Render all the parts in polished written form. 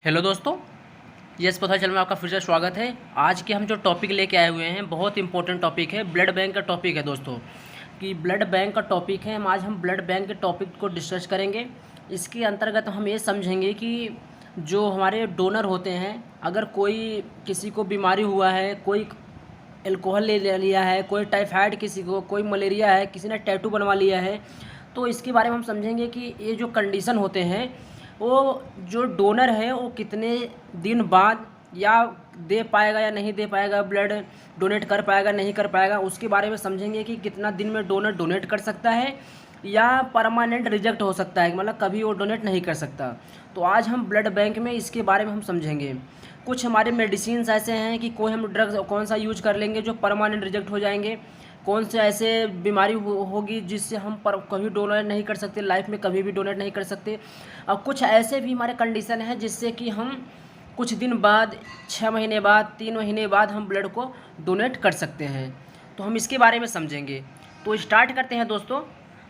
Hello दोस्तों, yes पता चल में आपका फिर से स्वागत है। आज के हम जो टॉपिक लेके आए हुए हैं बहुत इंपॉर्टेंट टॉपिक है, ब्लड बैंक का टॉपिक है दोस्तों। कि ब्लड बैंक का टॉपिक है, आज हम ब्लड बैंक के टॉपिक को डिस्कस करेंगे। इसके अंतर्गत हम ये समझेंगे कि जो हमारे डोनर होते हैं, अगर कोई किसी को बीमारी हुआ है, कोई अल्कोहल ले लिया है, कोई टाइफाइड किसी को, कोई मलेरिया है, किसी ने टैटू बनवा लिया है, तो इसके बारे में हम समझेंगे कि ये जो कंडीशन होते हैं वो जो डोनर है वो कितने दिन बाद या दे पाएगा या नहीं दे पाएगा, ब्लड डोनेट कर पाएगा नहीं कर पाएगा, उसके बारे में समझेंगे कि कितना दिन में डोनर डोनेट कर सकता है या परमानेंट रिजेक्ट हो सकता है, मतलब कभी वो डोनेट नहीं कर सकता। तो आज हम ब्लड बैंक में इसके बारे में हम समझेंगे। कुछ हमारे मेडिसिन ऐसे हैं कि कोई हम ड्रग्स कौन सा यूज कर लेंगे जो परमानेंट रिजेक्ट हो जाएंगे, कौन से ऐसे बीमारी होगी जिससे हम कभी डोनेट नहीं कर सकते, लाइफ में कभी भी डोनेट नहीं कर सकते। और कुछ ऐसे भी हमारे कंडीशन हैं जिससे कि हम कुछ दिन बाद, 6 महीने बाद, 3 महीने बाद हम ब्लड को डोनेट कर सकते हैं। तो हम इसके बारे में समझेंगे। तो स्टार्ट करते हैं दोस्तों,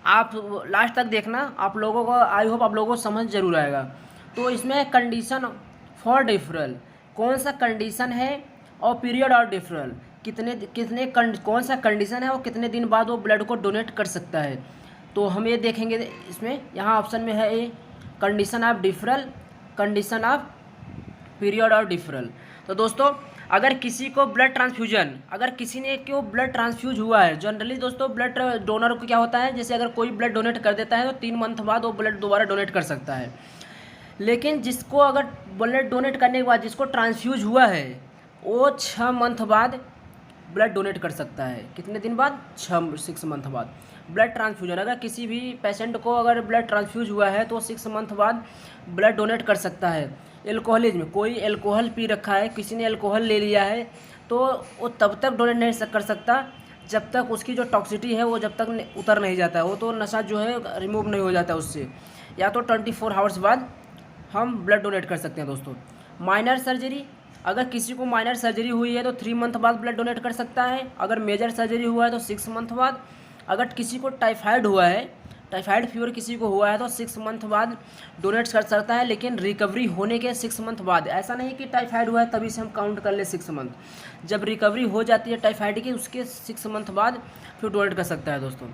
आप लास्ट तक देखना, आप लोगों को आई होप आप लोगों को समझ जरूर आएगा। तो इसमें कंडीशन फॉर डिफरल, कौन सा कंडीशन है, और पीरियड और डिफरल, कौन सा कंडीशन है और कितने दिन बाद वो ब्लड को डोनेट कर सकता है। तो हम ये देखेंगे। इसमें यहाँ ऑप्शन में है a condition of deferral, condition of period और डिफरल। तो दोस्तों अगर किसी को ब्लड ट्रांसफ्यूजन, अगर किसी ने क्यों ब्लड ट्रांसफ्यूज हुआ है, जनरली दोस्तों ब्लड डोनर को क्या होता है, जैसे अगर कोई ब्लड डोनेट कर देता है तो 3 मंथ बाद वो ब्लड दोबारा डोनेट कर सकता है। लेकिन जिसको अगर ब्लड डोनेट करने के बाद जिसको ट्रांसफ्यूज हुआ है वो 6 मंथ बाद ब्लड डोनेट कर सकता है। कितने दिन बाद? 6 मंथ बाद ब्लड ट्रांसफ्यूजन। अगर किसी भी पेशेंट को अगर ब्लड ट्रांसफ्यूज हुआ है तो 6 मंथ बाद ब्लड डोनेट कर सकता है। एल्कोहलिज्म, कोई एल्कोहल पी रखा है, किसी ने एल्कोहल ले लिया है, तो वो तब तक डोनेट नहीं कर सकता जब तक उसकी जो टॉक्सिटी है वो जब तक उतर नहीं जाता है, वो तो नशा जो है रिमूव नहीं हो जाता उससे। या तो 24 आवर्स बाद हम ब्लड डोनेट कर सकते हैं दोस्तों। माइनर सर्जरी, अगर किसी को माइनर सर्जरी हुई है तो 3 मंथ बाद ब्लड डोनेट कर सकता है। अगर मेजर सर्जरी हुआ है तो 6 मंथ बाद। अगर किसी को टाइफाइड हुआ है, टाइफाइड फीवर किसी को हुआ है तो 6 मंथ बाद डोनेट कर सकता है, लेकिन रिकवरी होने के 6 मंथ बाद। ऐसा नहीं कि टाइफाइड हुआ है तभी से हम काउंट कर ले 6 मंथ। जब रिकवरी हो जाती है टाइफाइड की उसके 6 मंथ बाद फिर डोनेट कर सकता है दोस्तों।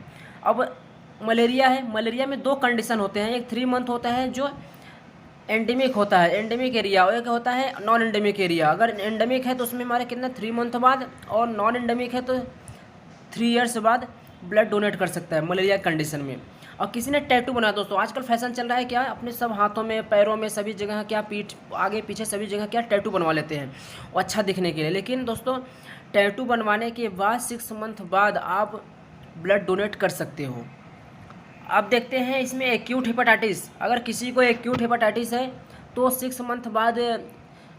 अब मलेरिया है, मलेरिया में 2 कंडीशन होते हैं, एक 3 मंथ होता है जो एंडेमिक होता है, एंडेमिक एरिया, और एक होता है नॉन एंडेमिक एरिया। अगर एंडेमिक है तो उसमें हमारे कितना 3 मंथ बाद, और नॉन एंडेमिक है तो 3 ईयर्स बाद ब्लड डोनेट कर सकता है मलेरिया कंडीशन में। और किसी ने टैटू बनाया दोस्तों, आजकल फैशन चल रहा है क्या, अपने सब हाथों में, पैरों में, सभी जगह क्या, पीठ आगे पीछे सभी जगह क्या टैटू बनवा लेते हैं और अच्छा दिखने के लिए। लेकिन दोस्तों टैटू बनवाने के बाद 6 मंथ बाद आप ब्लड डोनेट कर सकते हो। अब देखते हैं इसमें एक्यूट हेपेटाइटिस, अगर किसी को एक्यूट हेपेटाइटिस है तो 6 मंथ बाद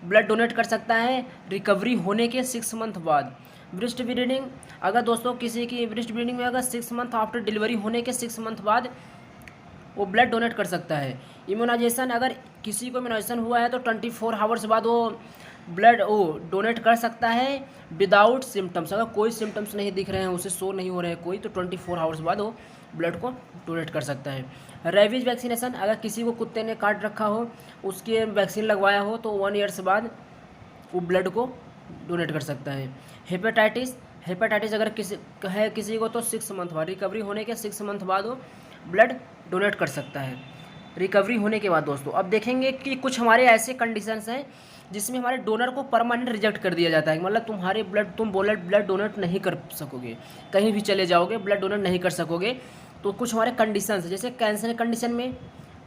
ब्लड डोनेट कर सकता है, रिकवरी होने के 6 मंथ बाद। ब्रेस्ट ब्लीडिंग, अगर दोस्तों किसी की ब्रेस्ट ब्लीडिंग में अगर 6 मंथ आफ्टर डिलीवरी होने के 6 मंथ बाद वो ब्लड डोनेट कर सकता है। इम्यूनाइजेशन, अगर किसी को इम्यूनाइजेशन हुआ है तो 24 आवर्स बाद वो ब्लड डोनेट कर सकता है विदाउट सिम्टम्स। अगर कोई सिम्टम्स नहीं दिख रहे हैं, उसे शो नहीं हो रहे हैं कोई, तो 24 आवर्स बाद वो ब्लड को डोनेट कर सकता है। रेबीज वैक्सीनेशन, अगर किसी को कुत्ते ने काट रखा हो, उसके वैक्सीन लगवाया हो तो 1 ईयर्स बाद वो ब्लड को डोनेट कर सकता है। हेपेटाइटिस, हेपेटाइटिस अगर किसी को तो 6 मंथ बाद, रिकवरी होने के 6 मंथ बाद वो ब्लड डोनेट कर सकता है रिकवरी होने के बाद दोस्तों। अब देखेंगे कि कुछ हमारे ऐसे कंडीशंस हैं जिसमें हमारे डोनर को परमानेंट रिजेक्ट कर दिया जाता है, मतलब तुम्हारे तुम ब्लड डोनेट नहीं कर सकोगे, कहीं भी चले जाओगे ब्लड डोनेट नहीं कर सकोगे। तो कुछ हमारे कंडीशंस हैं, जैसे कैंसर कंडीशन में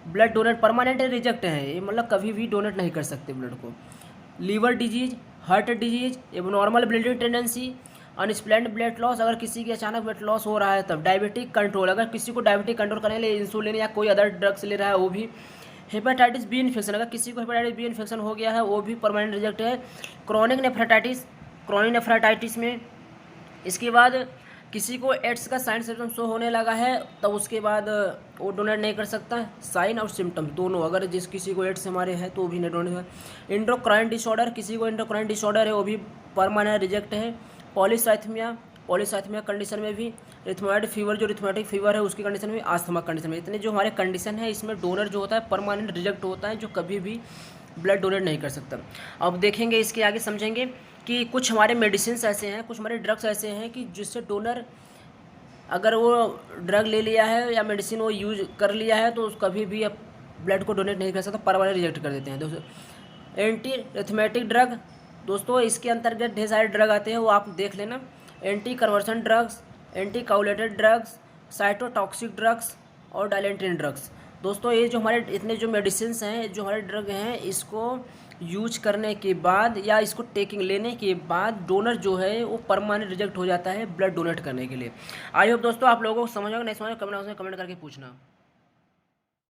ब्लड डोनेट परमानेंट रिजेक्ट है, ये मतलब कभी भी डोनेट नहीं कर सकते ब्लड को। Liver disease, heart disease, abnormal bleeding tendency, unexplained blood loss, अगर किसी की अचानक ब्लड लॉस हो रहा है तब। डायबिटिक कंट्रोल, अगर किसी को डायबिटिक कंट्रोल करने के लिए इंसुलिन या कोई अदर ड्रग्स ले रहा है वो भी। हेपेटाइटिस बी इन्फेक्शन, अगर किसी को हेपेटाइटिस बी इन्फेक्शन हो गया है वो भी परमानेंट रिजेक्ट है। क्रॉनिक नेफ्राइटिस, क्रॉनिक नेफ्राइटिस में इसके बाद किसी को एड्स का साइन सिम्टम शो होने लगा है तब उसके बाद वो डोनेट नहीं कर सकता। साइन और सिम्टम दोनों, अगर जिस किसी को एड्स हमारे है तो वो भी नहीं डोनेट। इंडोक्राइन डिसऑर्डर, किसी को इंडोक्राइन डिसऑर्डर है वो भी परमानेंट रिजेक्ट है। पॉलीसाइथमिया, पॉलीसाइथमिया कंडीशन में भी। रिथमाइड फीवर, जो रिथमेटिक फीवर है उसकी कंडीशन में। आस्थमा कंडीशन में। इतने जो हमारे कंडीशन है इसमें डोनर जो होता है परमानेंट रिजेक्ट होता है, जो कभी भी ब्लड डोनेट नहीं कर सकता। अब देखेंगे इसके आगे, समझेंगे कि कुछ हमारे मेडिसिन ऐसे हैं, कुछ हमारे ड्रग्स ऐसे हैं कि जिससे डोनर अगर वो ड्रग ले लिया है या मेडिसिन वो यूज कर लिया है तो कभी भी अब ब्लड को डोनेट नहीं कर सकता, परमानेंट रिजेक्ट कर देते हैं। दोस्तों एंटी रिथमेटिक ड्रग, दोस्तों इसके अंतर्गत ढेर सारे ड्रग आते हैं, वो आप देख लेना। Anti conversion drugs, anti coagulated drugs, cytotoxic drugs और डायलेंट्रिन ड्रग्स। दोस्तों ये जो हमारे इतने जो मेडिसिन हैं, जो हमारे ड्रग हैं, इसको यूज करने के बाद या इसको टेकिंग लेने के बाद डोनर जो है वो परमानेंट रिजेक्ट हो जाता है ब्लड डोनेट करने के लिए। आई होप दोस्तों आप लोगों को समझ होगा, नहीं समझ कमेंट करके पूछना।